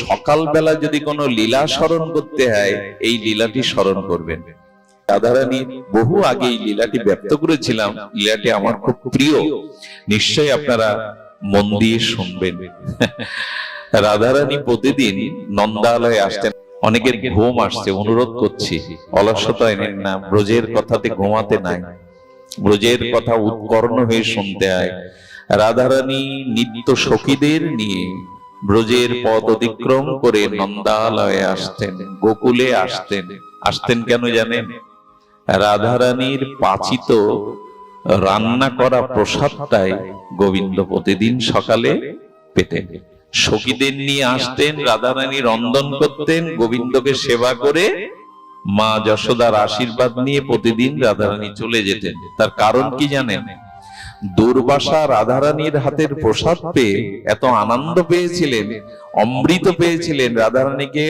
সকালবেলা যদি কোনো লীলা স্মরণ করতে হয়, এই লীলাটি স্মরণ করবেন। রাধারানী বহু আগে এই লীলাটি ব্যক্ত করেছিলাম, লীলাটি আমার খুব প্রিয়, নিশ্চয়ই আপনারা মন দিয়ে শুনবেন। রাধারানী প্রতিদিন নন্দালয়ে আসতেন। অনেকের ঘুম আসছে, অনুরোধ করছি অলসতা এনেন না, ব্রজের কথাতে ঘুমাতে নাই, ব্রজের কথা উৎকর্ণ হয়ে শুনতে হয়। রাধারানী নিত্য সখীদের নিয়ে ব্রজের পথ অতিক্রম করে নন্দালয়ে আসতেন, গোকুলে আসতেন। আসতেন কেন জানেন? রাধারানীর পাচিত রান্না করা প্রসাদটাই গোবিন্দ প্রতিদিন সকালে পেতেন। সখীদের নিয়ে আসতেন, রাধারানী রন্ধন করতেন, গোবিন্দকে সেবা করে মা যশোদার আশীর্বাদ নিয়ে প্রতিদিন রাধারানী চলে যেতেন। তার কারণ কি জানেন? দুর্বাসা রাধারানীর হাতের প্রসাদ পেয়ে এত আনন্দ পেয়েছিলেন, অমৃত পেয়েছিলেন, রাধারানীকে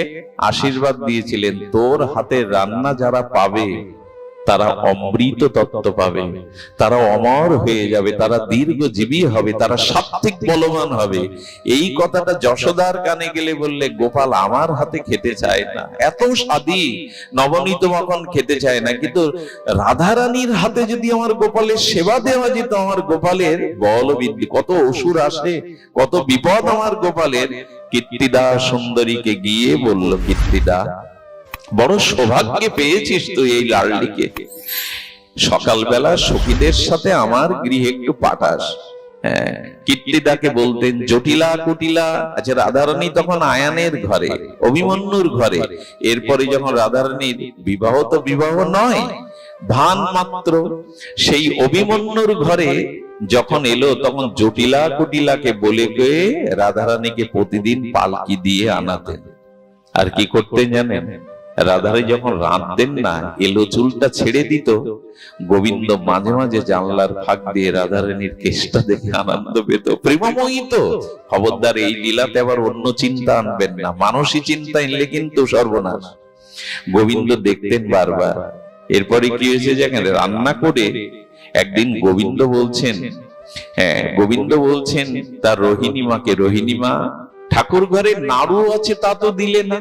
আশীর্বাদ দিয়েছিলেন, তোর হাতের রান্না যারা পাবে তারা অমৃত তত্ত্ব পাবে, তারা অমর হয়ে যাবে, তারা দীর্ঘজীবী হবে, তারা সাত্ত্বিক বলবান হবে। এই কথাটা যশোদার কানে গেলে বললে, গোপাল আমার হাতে খেতে চায় না, এত স্বাদী নবনীত মাখন খেতে চায় না, কিন্তু রাধারানীর হাতে যদি আমার গোপালের সেবা দেওয়া যেত, আমার গোপালের বল বৃদ্ধি, কত অসুর আসে, কত বিপদ আমার গোপালের। কীর্তিদা সুন্দরীকে গিয়ে বলল, কীর্তিদা বড় সৌভাগ্যে পেয়েছিস তুই এই লালটিকে, সকালবেলা সখীদের সাথে আমার গৃহে একটু পাঠাস। কীর্তিদাকে বলতেন জটিলা কুটিলা। আচ্ছা, রাধারানী তখন আয়ানের ঘরে, অভিমন্যুর ঘরে। এরপরে যখন রাধারানীর বিবাহ, তো বিবাহ নয়, ভান মাত্র, সেই অভিমন্যুর ঘরে যখন এলো, তখন জটিলা কুটিলাকে বলে গিয়ে রাধারানীকে প্রতিদিন পালকি দিয়ে আনাতেন। আর কি করতেন জানেন? রাধারানী যখন রাঁধতেন না, এলো চুলটা ছেড়ে দিত, গোবিন্দ মাঝে মাঝে জানলার ফাঁক দিয়ে রাধারানীর কেশটা দেখে আনন্দ পেত। প্রেমময়ী তো। খবরদার, এই লীলাতে আবার অন্য চিন্তা আনবেন না, মানসিক চিন্তা এনলে কিন্তু সর্বনাশ। গোবিন্দ দেখতেন বারবার। এরপরে কি হয়েছে জানেন? রান্না করে একদিন গোবিন্দ বলছেন, গোবিন্দ বলছেন তার রোহিণীমাকে, রোহিণীমা ঠাকুর ঘরে নাড়ু আছে তা তো দিলে না।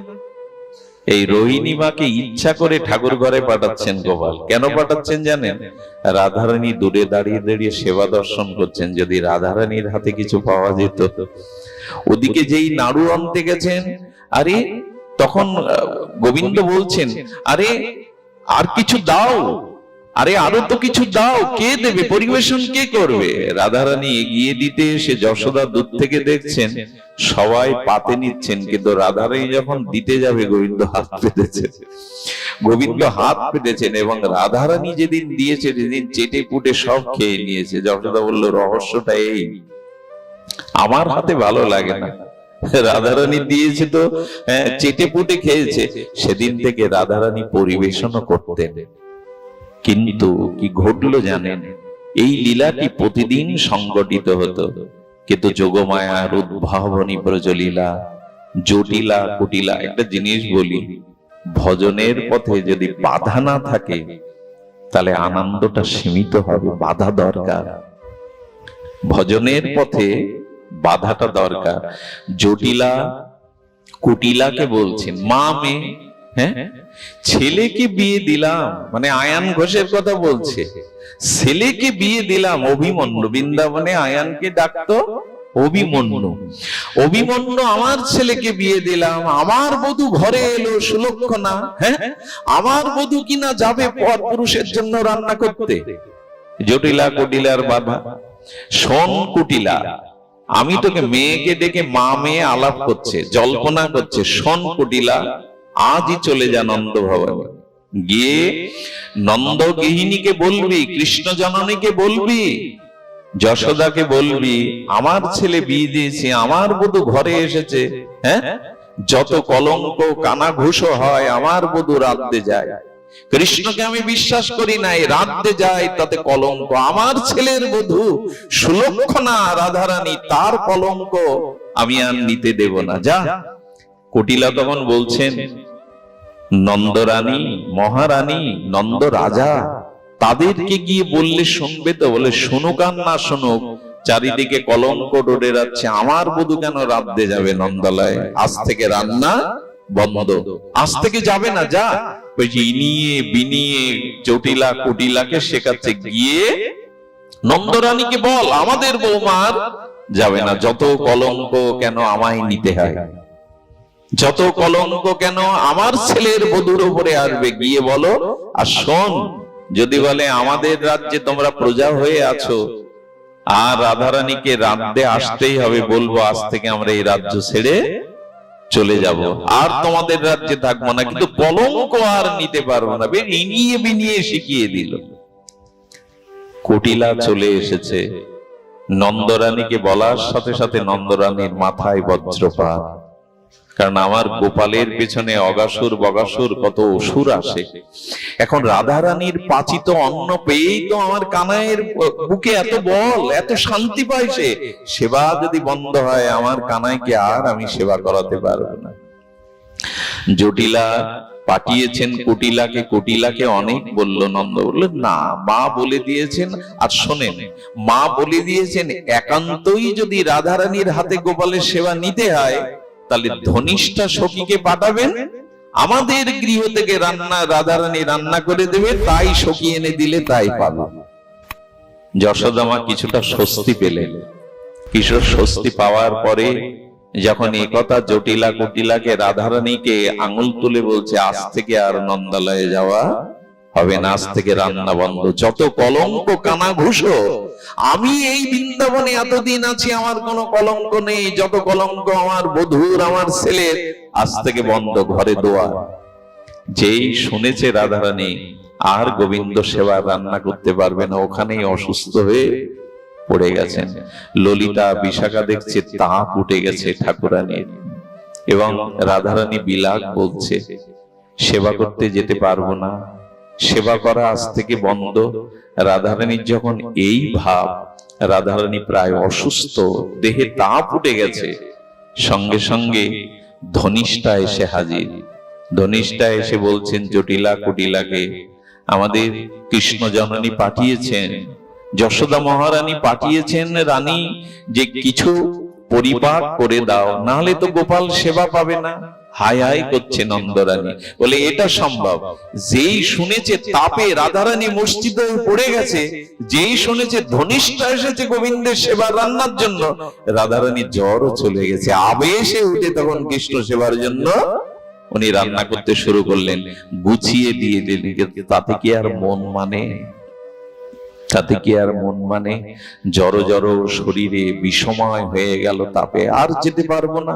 এই রোহিণীমাকে ইচ্ছা করে ঠাকুর ঘরে পাঠাচ্ছেন গোপাল। কেন পাঠাচ্ছেন জানেন? রাধারানী দূরে দাঁড়িয়ে দাঁড়িয়ে সেবা দর্শন করছেন, যদি রাধারানীর হাতে কিছু পাওয়া যেত। ওদিকে যেই নাড়ু আনতে গেছেন, আরে তখন গোবিন্দ বলছেন, আরে আর কিছু দাও, আরে আরো তো কিছু দাও, কে দেবে, পরিবেশন কে করবে? রাধারানী এগিয়ে দিতে এসে যশোদা দূর থেকে দেখছেন সবাই পাতে নিচ্ছেন, কিন্তু রাধারানী যখন দিতে যাবে গোবিন্দ হাত পেতেছেন। গোবিন্দ হাত পেতেছেন এবং রাধারানী যেদিন দিয়েছে সেদিন চেটে পুটে সব খেয়ে নিয়েছে। যশোদা বলল, রহস্যটা এই, আমার হাতে ভালো লাগে না, রাধারানী দিয়েছে তো চেটে পুটে খেয়েছে। সেদিন থেকে রাধারানী পরিবেশনও করতেন। কিন্তু কি ঘটলো জানেন? এই লীলাটি প্রতিদিন সংগঠিত হতো, কিন্তু যোগমায়ার উদ্ভাবনী ব্রজলীলা, জটিলা কুটিলা। একটা জিনিস বলি, ভজনের পথে যদি বাধা না থাকে তাহলে আনন্দটা সীমিত হবে। বাধা দরকার, ভজনের পথে বাধাটা দরকার। জটিলা কুটিলাকে বলছেন মা মেয়ে, ছেলেকে বিয়ে দিলাম, মানে আয়ান ঘোষের কথা বলছে, ছেলেকে বিয়ে দিলাম অভিমন্যু। বৃন্দাবনে আয়ানকে ডাকতো অভিমন্যু। অভিমন্যু আমার ছেলেকে বিয়ে দিলাম, আমার বধূ ঘরে এলো সুলক্ষণা, আমার বধূ কিনা যাবে পর পুরুষের জন্য রান্না করতে। জটিলা কুটিলার বাধা। শোন কুটিলা, আমি তোকে, মেয়েকে ডেকে মা মেয়ে আলাপ করছে, জল্পনা করছে। শোন কুটিলা, আজই চলে যা নন্দ ভবনে, গিয়ে নন্দ গৃহিণীকে বলবি, কৃষ্ণ জননীকে বলবি, যশোদাকে বলবি, আমার ছেলে বিয়ে দিয়েছে, আমার বধূ ঘরে এসেছে, যত কলঙ্ক কানাঘুষ হয় আমার বধূ রাঁধতে যায়। কৃষ্ণকে আমি বিশ্বাস করি নাই, রাঁধতে যায় তাতে কলঙ্ক। আমার ছেলের বধূ সুলক্ষণা রাধারানী, তার কলঙ্ক আমি আর নিতে দেব না, যা। কুটিলা তখন বলছেন, নন্দরানী, মহারানী, নন্দ রাজা, তাদেরকে গিয়ে বললে শুনবে তো? বলে শুনুক আর না শুনুক, চারিদিকে কলঙ্ক ডোরে যাচ্ছে, আমার বধূ কেন রাঁধতে যাবে নন্দালয়ে? আজ থেকে রান্না বন্ধ, আজ থেকে যাবে না, যা। ওই যে ইনিয়ে বিনিয়ে জটিলা কুটিলাকে শেখাচ্ছে, গিয়ে নন্দরানীকে বল আমাদের বৌমার যাবে না। যত কলঙ্ক কেন আমায় নিতে হয়, যত কলঙ্ক কেন আমার ছেলের বধূর উপরে আসবে, গিয়ে বলো। আর শোন, যদি বলে আমাদের রাজ্যে তোমরা প্রজা হয়ে আছো আর রাধারানীকে রাঁধতে আসতেই হবে, বলবো আজ থেকে আমরা এই রাজ্য ছেড়ে চলে যাব, আর তোমাদের রাজ্যে থাকবো না, কিন্তু কলঙ্ক আর নিতে পারবো না। ইনিয়ে বিনিয়ে শিখিয়ে দিল। কুটিলা চলে এসেছে, নন্দরানীকে বলার সাথে সাথে নন্দরানীর মাথায় বজ্রপাত। কারণ আমার গোপালের পেছনে অগাসুর বগাসুর কত অসুর আসে। এখন রাধারানীর পাচিত অন্ন পেয়েই তো আমার কানাইয়ের বুকে এত বল, এত শান্তি পায়। সে সেবা যদি বন্ধ হয়, আমার কানাইকে আর আমি সেবা করাতে পারবো না। জটিলা পাঠিয়েছেন কুটিলাকে, কুটিলাকে অনেক বলল। নন্দ বলল না, মা বলে দিয়েছেন। আর শোনেন, মা বলে দিয়েছেন একান্তই যদি রাধারানীর হাতে গোপালের সেবা নিতে হয়, তাহলে ধনিষ্ঠা সখীকে পাঠাবেন, আমাদের গৃহ থেকে রান্না রাধারানী রান্না করে দেবে, তাই সখী এনে দিলে তাই পাবো। যশোদামা কিছুটা স্বস্তি পেলেন। কিশোর স্বস্তি পাওয়ার পরে যখন এই কথা জটিলা কুটিলাকে রাধারানীকে আঙুল তুলে বলছে, আজ থেকে আর নন্দালয়ে যাওয়া হবে না, আজ থেকে রান্না বন্ধ, যত কলঙ্ক কানা ঘুষো, আমি এই বৃন্দাবনে এতদিন আছি, আমার কোনো কলঙ্ক নেই, যত কলঙ্ক আমার বধূর আমার ছেলের, আজ থেকে বন্ধ, ঘরে দোয়া। যেই শুনেছে রাধারানী আর গোবিন্দ সেবা রান্না করতে পারবে না, ওখানেই অসুস্থ হয়ে পড়ে গেছেন। ললিতা বিশাখা দেখছে তাপ উঠে গেছে ঠাকুরানীর, এবং রাধারানী বিলাপ বলছে সেবা করতে যেতে পারবো না, সেবা করা আজ থেকে বন্ধ। রাধারানীর যখন এই ভাব, রাধারানী প্রায় অসুস্থ, দেহে তাপ উঠে গেছে, সঙ্গে সঙ্গে ধনিষ্ঠা এসে হাজির। ধনিষ্ঠা এসে বলছেন জটিলা কুটিলাকে, আমাদের কৃষ্ণ জননী পাঠিয়েছেন, যশোদা মহারানী পাঠিয়েছেন রানী, যে কিছু পরিপাক করে দাও, নাহলে তো গোপাল সেবা পাবে না। হাই হাই করছে নন্দরানী, বলে এটা সম্ভব? যেই শুনেছে তাপে রাধারানী মসজিদে পড়ে গেছে, যেই শুনেছে ধনিষ্ঠা এসেছে গোবিন্দের সেবা রান্নার জন্য, রাধারানী জ্বরও চলে গেছে, আবেশে উঠে তখন কৃষ্ণ সেবার জন্য উনি রান্না করতে শুরু করলেন, গুছিয়ে দিয়ে দিলেন। তাতে কি আর মন মানে? তাতে কি আর মন মানে? জড় জড় শরীরে বিষময় হয়ে গেল তাপে, আর যেতে পারবো না।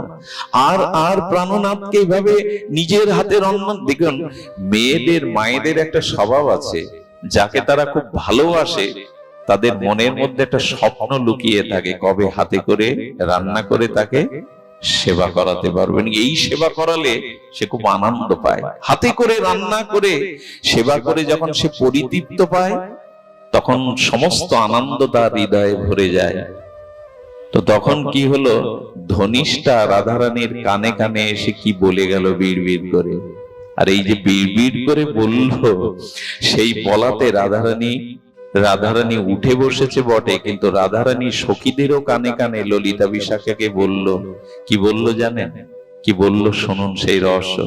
আর প্রাণনাথকে এইভাবে নিজের হাতে রান্না। দেখুন, মেয়েদের মায়েদের একটা স্বভাব আছে, যাকে তারা খুব ভালোবাসে তাদের মনের মধ্যে একটা স্বপ্ন লুকিয়ে থাকে, কবে হাতে করে রান্না করে তাকে সেবা করাতে পারবেন। এই সেবা করালে সে খুব আনন্দ পায়। হাতে করে রান্না করে সেবা করে যখন সে পরিতৃপ্ত পায়, তখন সমস্ত আনন্দ তার হৃদয়ে ভরে যায়। তো তখন কি হলো, ধনিষ্ঠা রাধারানীর কানে কানে এসে কি বলে গেল বিড়বিড় করে। আর এই যে বিড়বিড় করে বলল, সেই বলাতে রাধারানী উঠে বসেছে বটে, কিন্তু রাধারানী সখীদেরও কানে কানে ললিতা বিশাখাকে বলল। কি বলল জানেন? কি বলল শুনুন সেই রহস্য।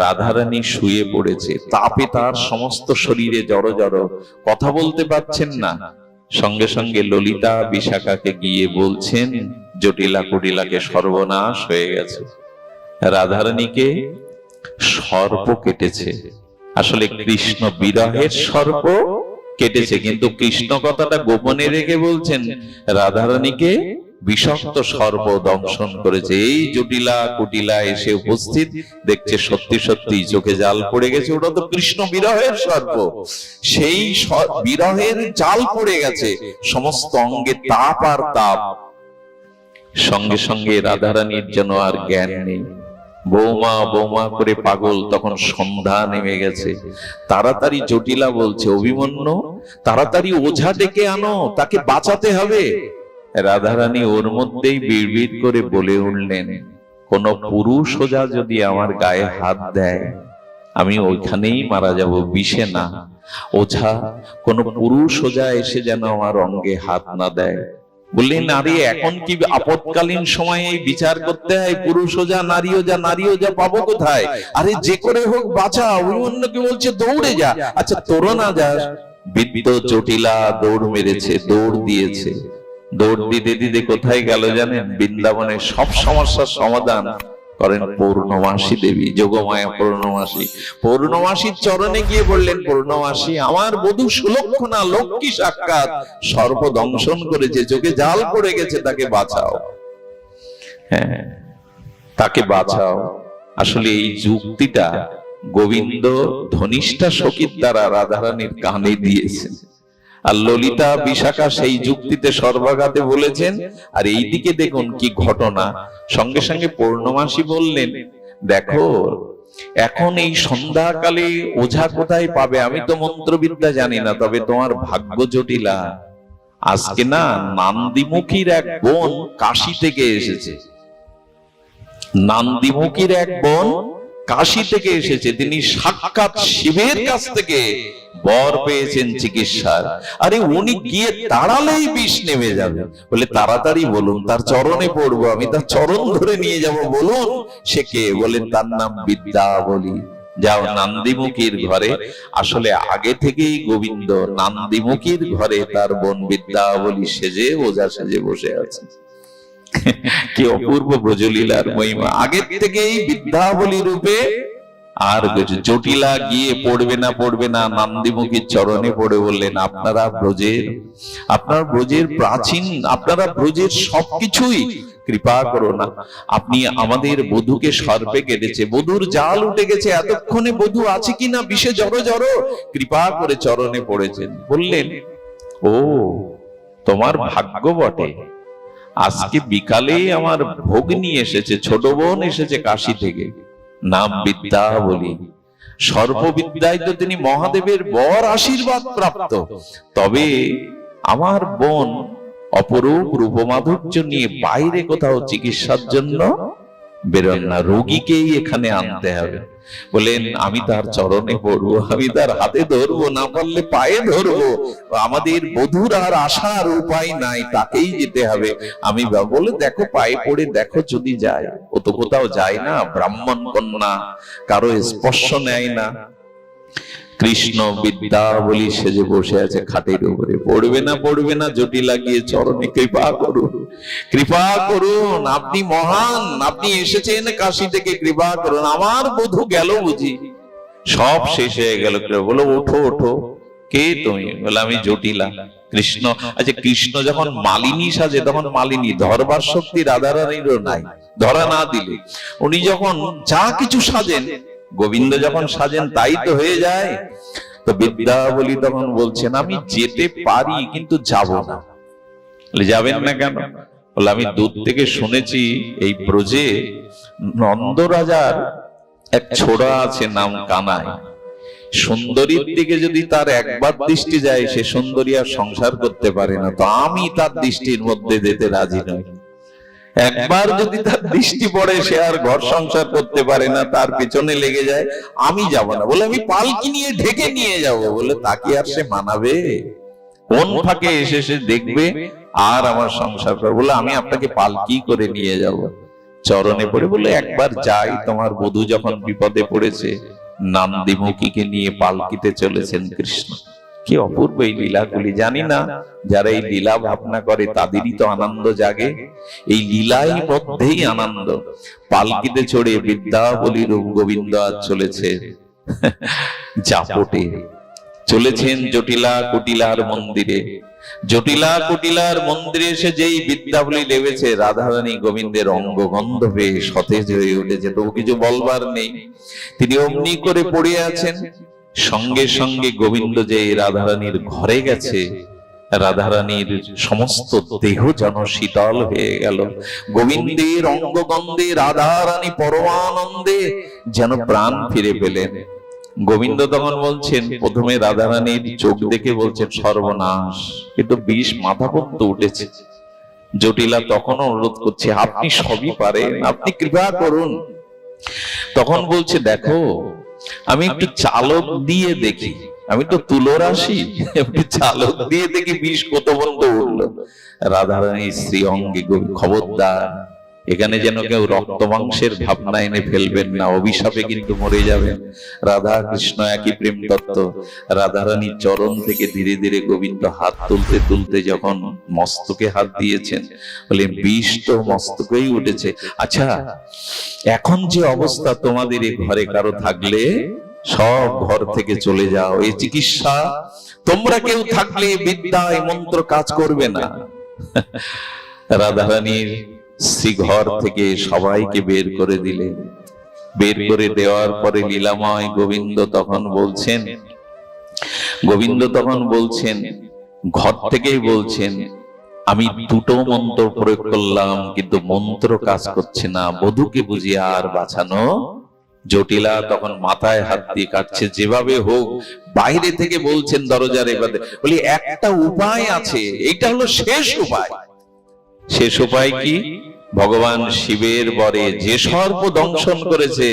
রাধারানী শুয়ে পড়েছে, তাপে তার সমস্ত শরীরে জড়ো জড়ো, কথা বলতে পারছেন না। সঙ্গে সঙ্গে ললিতা বিশাখাকে গিয়ে বলছেন, জটিলা কুটিলাকে সর্বনাশ হয়ে গেছে, রাধারানীকে সর্প কেটেছে। আসলে কৃষ্ণ বিরহের সর্প কেটেছে, কিন্তু কৃষ্ণ কথাটা গোপনে রেখে বলছেন রাধারানীকে বিষাক্ত সর্প দংশন করেছে। এই জটিলা কুটিলা এসে উপস্থিত, দেখছে সত্যি সত্যি চোখে জাল পড়ে গেছে, ওটা তো কৃষ্ণ বিরহের সর্প। সেই বিরহের জাল পড়ে গেছে, সমস্ত অঙ্গে তাপ আর তাপ। সঙ্গে সঙ্গে রাধারানীর যেন আর জ্ঞান নেই, বৌমা বৌমা করে পাগল। তখন সন্ধ্যা নেমে গেছে। তাড়াতাড়ি জটিলা বলছে, অভিমন্যু তাড়াতাড়ি ওঝা ডেকে আনো, তাকে বাঁচাতে হবে। রাধারানী ওর মধ্যেই বিড়বিড় করে বলে উঠলেন, কোন পুরুষ ওঝা যদি আমার গায়ে হাত দেয়, আমি ওইখানেই মারা যাব, বিষে না। ওঝা, কোন পুরুষ ওঝা এসে যেন আমার অঙ্গে হাত না দেয়। বললেন, আরে এখন কি আপদকালীন সময়ে এই বিচার করতে হয়? পুরুষও যা নারীও যা, নারীও যা, পাবো কোথায়? আরে যে করে হোক বাঁচা। অন্যকে বলছে দৌড়ে যা। আচ্ছা তোরও না যাস? বৃদ্ধ জটিলা দৌড় মেরেছে, দৌড় দিয়েছে। দৌড় দিতে দিতে কোথায় গেল জানেন? বৃন্দাবনের সব সমস্যার সমাধান করেন পূর্ণমাসী দেবী, যোগমায়া পূর্ণমাসী। পূর্ণমাসীর চরণে গিয়ে বললেন, পূর্ণমাসী, আমার বধূ সুলক্ষণা লক্ষ্মী সাক্ষাৎ সর্প দংশন করেছে, চোখে জাল পড়ে গেছে, তাকে বাঁচাও। হ্যাঁ, তাকে বাঁচাও। আসলে এই যুক্তিটা গোবিন্দ ধনিষ্ঠা সখীর দ্বারা রাধারানীর কানে দিয়েছেন, আর ললিতা বিশাখা সেই যুক্তিতে সর্বাঘাতে বলেছেন। আর এইদিকে দেখুন কি ঘটনা। সঙ্গে সঙ্গে পূর্ণমাসী বললেন, দেখো এখন এই সন্ধ্যাকালে ওঝা কোথায় পাবে? আমি তো মন্ত্রবিদ্যা জানি না, তবে তোমার ভাগ্য জটিলা। আজকে না নান্দিমুখীর এক বোন কাশী থেকে এসেছে। নান্দিমুখীর এক বোন কাশী থেকে এসেছে, তিনি সাক্ষাৎ শিবের কাছ থেকে বর পেয়েছেন চিকিৎসার। আরে উনি গিয়ে দাঁড়ালেই বিষ নেমে যাবে। বলে তাড়াতাড়ি বলুন, তার চরণে পড়বো, আমি তার চরণ ধরে নিয়ে যাব। বলুন সে কে? বলেন তার নাম বিদ্যাবলী। যাও নান্দিমুখীর ঘরে। আসলে আগে থেকেই গোবিন্দ নান্দিমুখীর ঘরে তার বোন বিদ্যাবলী সেজে, ওঝা সেজে বসে আছে। কি অপূর্ব ব্রজলীলার মহিমা! আগের থেকেই বিদ্যাবলী রূপে। আর জটিলা গিয়ে পড়বে না নান্দিমুখীর চরণে পড়ে বললেন, আপনারা ব্রজের প্রাচীন, আপনারা ব্রজের সবকিছুই, কৃপা করো না। আপনি আমাদের বধূকে সর্পে কেটেছে, বধূর জাল উঠে গেছে, এতক্ষণে বধূ আছে কিনা বিষে জড়ো জড়ো, কৃপা করে চরণে পড়েছেন। বললেন, ও তোমার ভাগ্য বটে, আজকে বিকালে আমার ভোগ নিয়ে এসেছে, ছোট বোন এসেছে কাশী থেকে, নাম বিদ্যাবলী। সর্ববিদ্যায় তো তিনি মহাদেবের বর আশীর্বাদ প্রাপ্ত। তবে আমার বোন অপরূপ রূপমাধুর্য নিয়ে বাইরে কোথাও চিকিৎসার জন্য বেরোন না, রোগীকেই এখানে আনতে হবে। বলেন, আমি তার চরণে পড়বো, আমি তার হাতে ধরবো, না পারলে পায়ে ধরবো। আমাদের বধূর আর আসার উপায় নাই, তাকেই যেতে হবে। আমি বলে, দেখো পায়ে পড়ে দেখো যদি যায়। ও তো কোথাও যায় না, ব্রাহ্মণ কন্যা, কারো স্পর্শ নেয় না। কৃষ্ণ বিদ্যাবলী সেজে বসে আছে খাটের উপরে। পড়বে না জটিলা গিয়ে চরণে কৃপা করুন, কৃপা করুন, আপনি মহান, আপনি এসেছেন কাশী থেকে, কৃপা করুন, আমার বধূ গেল বুঝি। সব শেষ হয়ে গেল। বলো, ওঠো ওঠো। কে তুমি? বলে, আমি জটিলা। কৃষ্ণ, আচ্ছা কৃষ্ণ যখন মালিনী সাজে তখন মালিনী ধরবার শক্তি রাধারানীরও নাই, ধরা না দিলে। উনি যখন যা কিছু সাজেন, গোবিন্দ যখন সাজেন তাই তো হয়ে যায়। তো বিদ্যাবলী তখন বলছেন, আমি যেতে পারি কিন্তু যাব না। যাবেন না কেন? বলে, আমি দূর থেকে শুনেছি এই ব্রজে নন্দ রাজার এক ছোড়া আছে, নাম কানাই। সুন্দরীর দিকে যদি তার একবার দৃষ্টি যায়, সে সুন্দরী আর সংসার করতে পারে না। তো আমি তার দৃষ্টির মধ্যে যেতে রাজি নই। একবার যদি তার দৃষ্টি পড়ে, সে আর ঘর সংসার করতে পারে না, তার পেছনে লেগে যায়। আমি যাব না। বলে, আমি পালকি নিয়ে ঢেকে নিয়ে যাব। বলে, তাকে আর সে মানাবে? কোন ফাঁকে এসে সে দেখবে আর আমার সংসার করবে? বলে, আমি আপনাকে পালকি করে নিয়ে যাব। চরণে পড়ে বলে, একবার যাই, তোমার বধূ যখন বিপদে পড়েছে, নান্দিমুখীকে নিয়ে পালকিতে চলেছেন কৃষ্ণ। কি অপূর্ব এই লীলাগুলি! জানি না যারা এই লীলা ভাবনা করে তাদেরই তো আনন্দ জাগে। এই লীলাই মধ্যেই আনন্দ। পালকিতে চড়ে বিদ্যাবলী রূপ গোবিন্দ আজ চলেছে জাপটে, চলেছেন জটিলা কুটিলার মন্দিরে। জটিলা কুটিলার মন্দিরে এসে যেই বিদ্যাবলী লেগেছে, রাধারানী গোবিন্দের অঙ্গগন্ধ পেয়ে সতেজ হয়ে উঠেছে। তবু কিছু বলবার নেই, তিনি অমনি করে পড়ে আছেন। সঙ্গে সঙ্গে গোবিন্দ যে রাধারানীর ঘরে গেছে, রাধারানীর সমস্ত দেহ যেন শীতল হয়ে গেল। গোবিন্দের অঙ্গগন্ধে রাধারানী পরমানন্দে যেন প্রাণ ফিরে পেলেন। গোবিন্দ তখন বলছেন, প্রথমে রাধারানীর চোখ দেখে বলছেন, সর্বনাশ, কিন্তু বিষ মাথা পর্যন্ত উঠেছে। জটিলা তখনও অনুরোধ করছে, আপনি সবই পারেন, আপনি কৃপা করুন। তখন বলছে, দেখো আমি একটু চালক দিয়ে দেখি। আমি তো তুলো রাশি, চালক দিয়ে দেখি বিষ কত বন্ধ উঠলো। রাধারানীর শ্রী অঙ্গে খবরদার, এখানে যেন কেউ রক্ত মাংসের ভাবনা এনে ফেলবেন না, অভিশাপে কিন্তু মরে যাবেন। রাধা কৃষ্ণ একই প্রেম তত্ত্ব। রাধারানীর চরণ থেকে ধীরে ধীরে গোবিন্দ হাত তুলতে তুলতে যখন মস্তকে হাত দিয়েছেন, বলে বিষ তো মস্তকেই উঠেছে। আচ্ছা, এখন যে অবস্থা তোমাদের এই ঘরে কারো থাকলে সব ঘর থেকে চলে যাও, এই চিকিৎসা তোমরা কেউ থাকলে বিদ্যা এই মন্ত্র কাজ করবে না। রাধারানীর শ্রী ঘর থেকে সবাইকে বের করে দিলেন। বের করে দেওয়ার পরে লীলাময় গোবিন্দ তখন বলছেন ঘর থেকেই বলছেন, আমি দুটো মন্ত্র প্রয়োগ করলাম কিন্তু মন্ত্র কাজ করছে না, বধূকে বুঝিয়ে আর বাঁচানো। জটিলা তখন মাথায় হাত দিয়ে কাটছে, যেভাবে হোক বাইরে থেকে বলছেন দরজার এবারে, বলি একটা উপায় আছে, এইটা হলো শেষ উপায়। শেষ উপায় কি? ভগবান শিবের বরে যে সর্প দংশন করেছে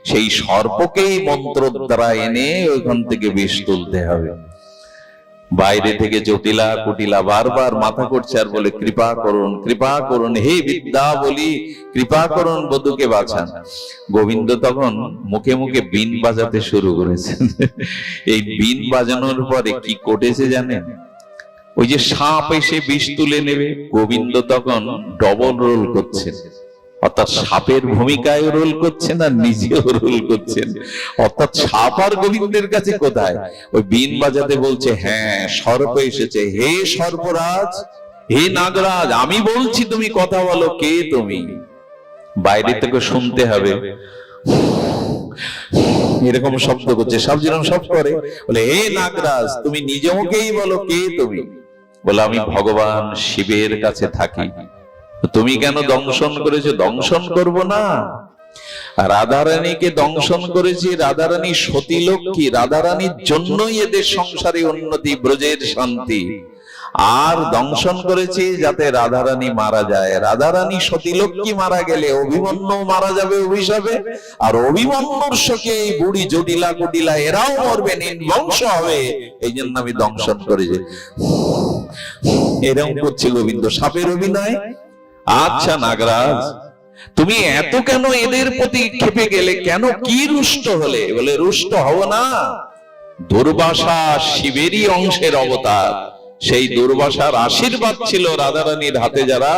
সেই সর্পকেই মন্ত্র দ্বারা এনে ওইখান থেকে বিষ তুলতে হবে। বাইরে থেকে জটিলা কুটিলা বারবার মাথা করছে আর বলে, কৃপা করুন, কৃপা করুন, হে বিদ্যা বলি, কৃপা করুন, বধূকে বাঁচান। গোবিন্দ তখন মুখে মুখে বীণ বাজাতে শুরু করেছেন। এই বীণ বাজানোর পরে কি ঘটেছে জানেন? ওই যে সাপ এসে বিষ তুলে নেবে, গোবিন্দ তখন ডবল রোল করছেন, অর্থাৎ সাপের ভূমিকায় রোল করছেন আর নিজেও রোল করছেন। অর্থাৎ সাপ আর গোবিন্দের কাছে কোথায়? ওই বীণ বাজাতে বলছে, হ্যাঁ সর্প এসেছে, হে সর্পরাজ, হে নাগরাজ, আমি বলছি তুমি কথা বলো, কে তুমি? বাইরে থেকে শুনতে হবে এরকম শব্দ করছে, সব যেরকম সব করে, বলে হে নাগরাজ তুমি নিজ মুখেই বলো, কে তুমি? বলে আমি ভগবান শিবের কাছে থাকি। তুমি কেন দংশন করেছো? দংশন করব না, রাধারানীকে দংশন করেছি, রাধারানী সতী লক্ষ্মী, রাধারানীর জন্যই এদের সংসারে উন্নতি, ব্রজের শান্তি। আর দংশন করেছি যাতে রাধারানী মারা যায়। রাধারানী সতী লক্ষ্মী মারা গেলে অভিমন্যু মারা যাবে অভিশাপে, আর অভিমন্যুর শোকে এই বুড়ি জটিলা কুটিলা এরাও মরবে, নির্বংশ হবে। এই জন্য আমি দংশন করেছি। এরকম করছে গোবিন্দ, সাপের অভিনয়। আচ্ছা নাগরাজ, তুমি এত কেন এদের প্রতি ক্ষেপে গেলে, কেন কি রুষ্ট হলে? বলে রুষ্ট হব না, দুর্বাসা শিবেরই অংশের অবতার, সেই দুর্বাসার আশীর্বাদ ছিল রাধারানীর হাতে, যারা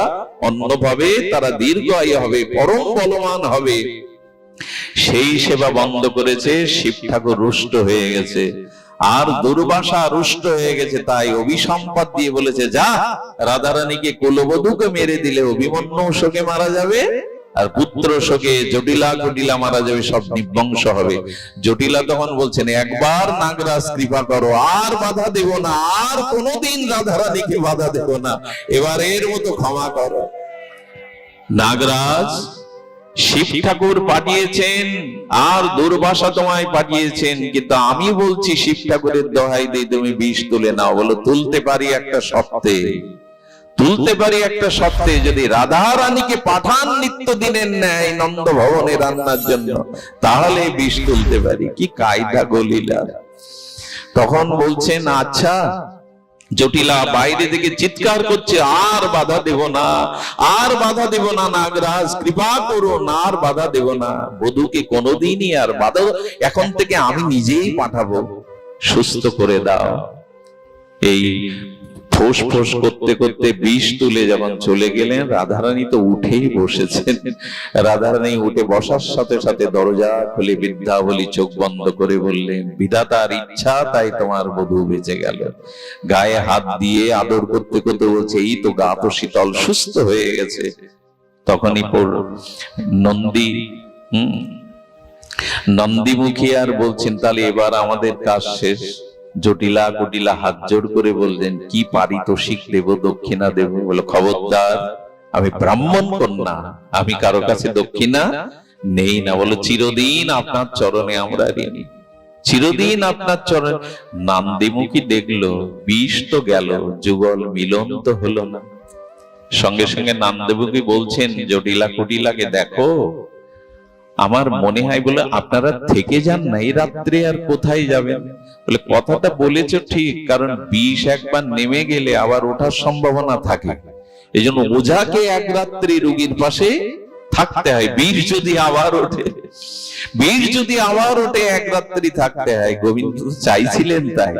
অন্যভাবে তারা দীর্ঘায়ু হবে, পরম বলবান হবে, সেই সেবা বন্ধ করেছে। শিব ঠাকুর রুষ্ট হয়ে গেছে, আর দুর্বাসা রুষ্ট হয়ে গেছে, তাই অভিসম্পাদ দিয়ে বলেছে, যা রাধারানীকে কুলবধূকে মেরে দিলে অভিমন্যু শোকে মারা যাবে, আর পুত্র শোকে জটিলা কুটিলা মারা যাবে, সব নির্বংশ হবে। জটিলা তখন বলছেন, একবার নাগরাজ কৃপা করো, আর বাধা দেব না, আর কোনোদিন রাধারানীকে বাধা দেব না, এবারের মতো ক্ষমা করো। নাগরাজ শিব ঠাকুর পাঠিয়েছেন আর দুর্বাসা তোমায় পাঠিয়েছেন, কিন্তু আমি বলছি শিব ঠাকুরের দোহাই দিয়ে তুমি বিষ তুলে নাও। বলো তুলতে পারি একটা শর্তে, তুলতে পারি একটা শর্তে, যদি রাধা রানীকে পাঠান নিত্যদিনের ন্যায় নন্দ ভবনে রান্নার জন্য, তাহলে বিষ তুলতে পারি। কি কায়দা গলিলা! তখন বলছেন, আচ্ছা। জটিলা বাইরে থেকে চিৎকার করছে, আর বাধা দেব না, আর বাধা দেব না, নাগরাজ কৃপা করুন, আর বাধা দেব না, বধূকে কোনোদিনই আর বাধা, এখন থেকে আমি নিজেই পাঠাবো, সুস্থ করে দাও। এই ফোঁস ফোঁস করতে করতে বিষ তুলে যখন চলে গেলেন, রাধারানী তো উঠেই বসেছেন। রাধারানী উঠে বসার সাথে সাথে দরজা খুলে বিদ্যাবলী চোখ বন্ধ করে বললেন, বিধাতার ইচ্ছা তাই তোমার বধূ বেঁচে গেল। গায়ে হাত দিয়ে আদর করতে করতে বলছে, এই তো গা তো শীতল, সুস্থ হয়ে গেছে। তখনই নন্দীমুখী আর বলছেন, তাহলে এবার আমাদের কাজ শেষ। জটিলা কুটিলা হাত জোর করে বললেন, কি পারিতোষিক দেব, দক্ষিণা দেব? বলে খবরদার, আমি ব্রাহ্মণ কন্যা, আমি কারো কাছে দক্ষিণা নেই না। বলো চিরদিন আপনার চরণে আমরা ঋণী, চিরদিন আপনার চরণে। নন্দীমুখী দেখলো বিষ তো গেল, যুগল মিলন তো হলো না। সঙ্গে সঙ্গে নন্দীমুখী বলছেন জটিলা কুটিলাকে, দেখো আমার মনে হয় বলে আপনারা থেকে যান না, এই রাত্রে আর কোথায় যাবেন? বলে কথাটা বলেছো ঠিক, কারণ বিষ একবার নেমে গেলে আবার ওঠার সম্ভাবনা থাকে। এই জন্য ওঝাকে এক রাত্রি রোগীর পাশে থাকতে হয়। বিষ যদি আবার ওঠে, বিষ যদি আবার ওঠে, এক রাত্রি থাকতে হয়। গোবিন্দ চাইছিলেন তাই,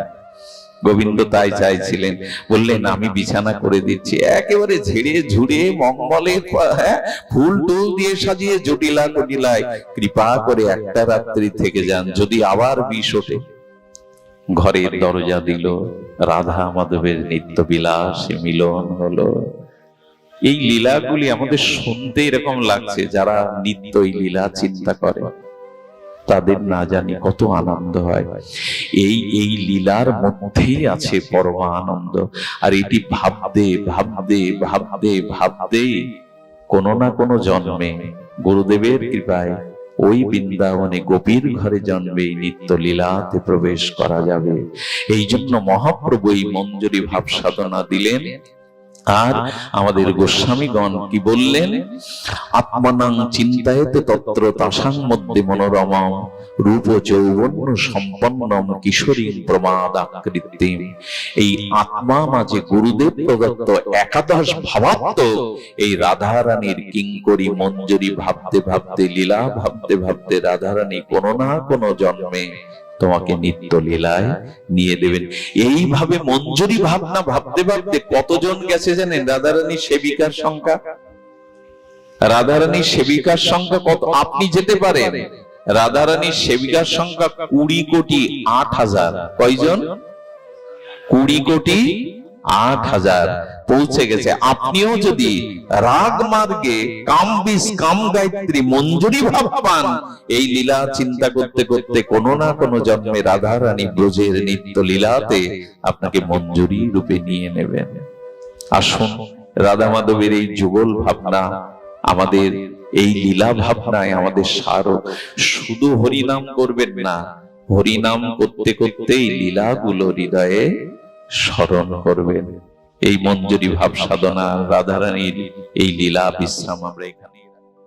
গোবিন্দ তাই চাইছিলেন। বললেন আমি বিছানা করে দিচ্ছি, একেবারে ঝেড়ে ঝুড়ে মঙ্গলে ফুল টুল দিয়ে সাজিয়ে জটিলা কটিলায় কৃপা করে একটা রাত্রি থেকে যান, যদি আবার বিষ ওঠে। ঘরের দরজা দিল, রাধা মাধবের নিত্য বিলাসে মিলন হলো। এই লীলাগুলি আমাদের শুনতে এরকম লাগছে, যারা নিত্য এই লীলা চিন্তা করে তাদের না জানি কত আনন্দ হয়। এই লীলার মধ্যেই আছে পরম আনন্দ। আর এটি ভাবতে ভাবতে ভাবতে ভাবতে কোনো না কোনো জন্মে গুরুদেবের কৃপায় ওই বৃন্দাবনে গোপীর ঘরে জন্মে নিত্য লীলাতে প্রবেশ করা যাবে। এই জন্য মহাপ্রভু এই মঞ্জুরি ভাব সাধনা দিলেন। আর আমাদের গোস্বামীগণ কি বললেন? আত্মানাং চিন্তায়েতে তত্র তাসাং মধ্যে মনোরমম রূপ যৌবন্য সম্পন্নম কিশোরীম প্রমাদাকৃতিম। এই আত্মা মাঝে গুরুদেব প্রদত্ত একাদশ ভাবাত্ম এই রাধারানীর কিঙ্করী মঞ্জুরি ভাবতে ভাবতে, লীলা ভাবতে ভাবতে রাধারানী কোনো না কোনো জন্মে তোমাকে নিত্য লীলায় নিয়ে দেবেন। এইভাবে মঞ্জুরি ভাবনা ভাবতে ভাবতে কতজন গেছে জানেন? রাধারানীর সেবিকার সংখ্যা, রাধারানীর সেবিকার সংখ্যা কত? আপনি যেতে পারেন। রাধারানীর সেবিকার সংখ্যা 20,08,000। কয়জন? 20,08,000 পৌঁছে গেছে। আপনিও যদি রাগ মার্গে কাম বিষ কাম গায়ত্রী মঞ্জুরি ভাব পান, এই লীলা চিন্তা করতে করতে কোনো না কোনো জন্মে রাধারানী ব্রজের নিত্য লীলাতে আপনাকে মঞ্জুরি রূপে নিয়ে নেবেন। আসুন রাধা মাধবের এই যুগল ভাবনা, আমাদের এই লীলা ভাবনায় আমাদের সারক। শুধু হরিনাম করবেন না, হরিনাম করতে করতে এই লীলাগুলো হৃদয়ে স্মরণ করবেন। এই মঞ্জুরি ভাব সাধনা, রাধারানীর এই লীলা বিশ্রাম আমরা এখানে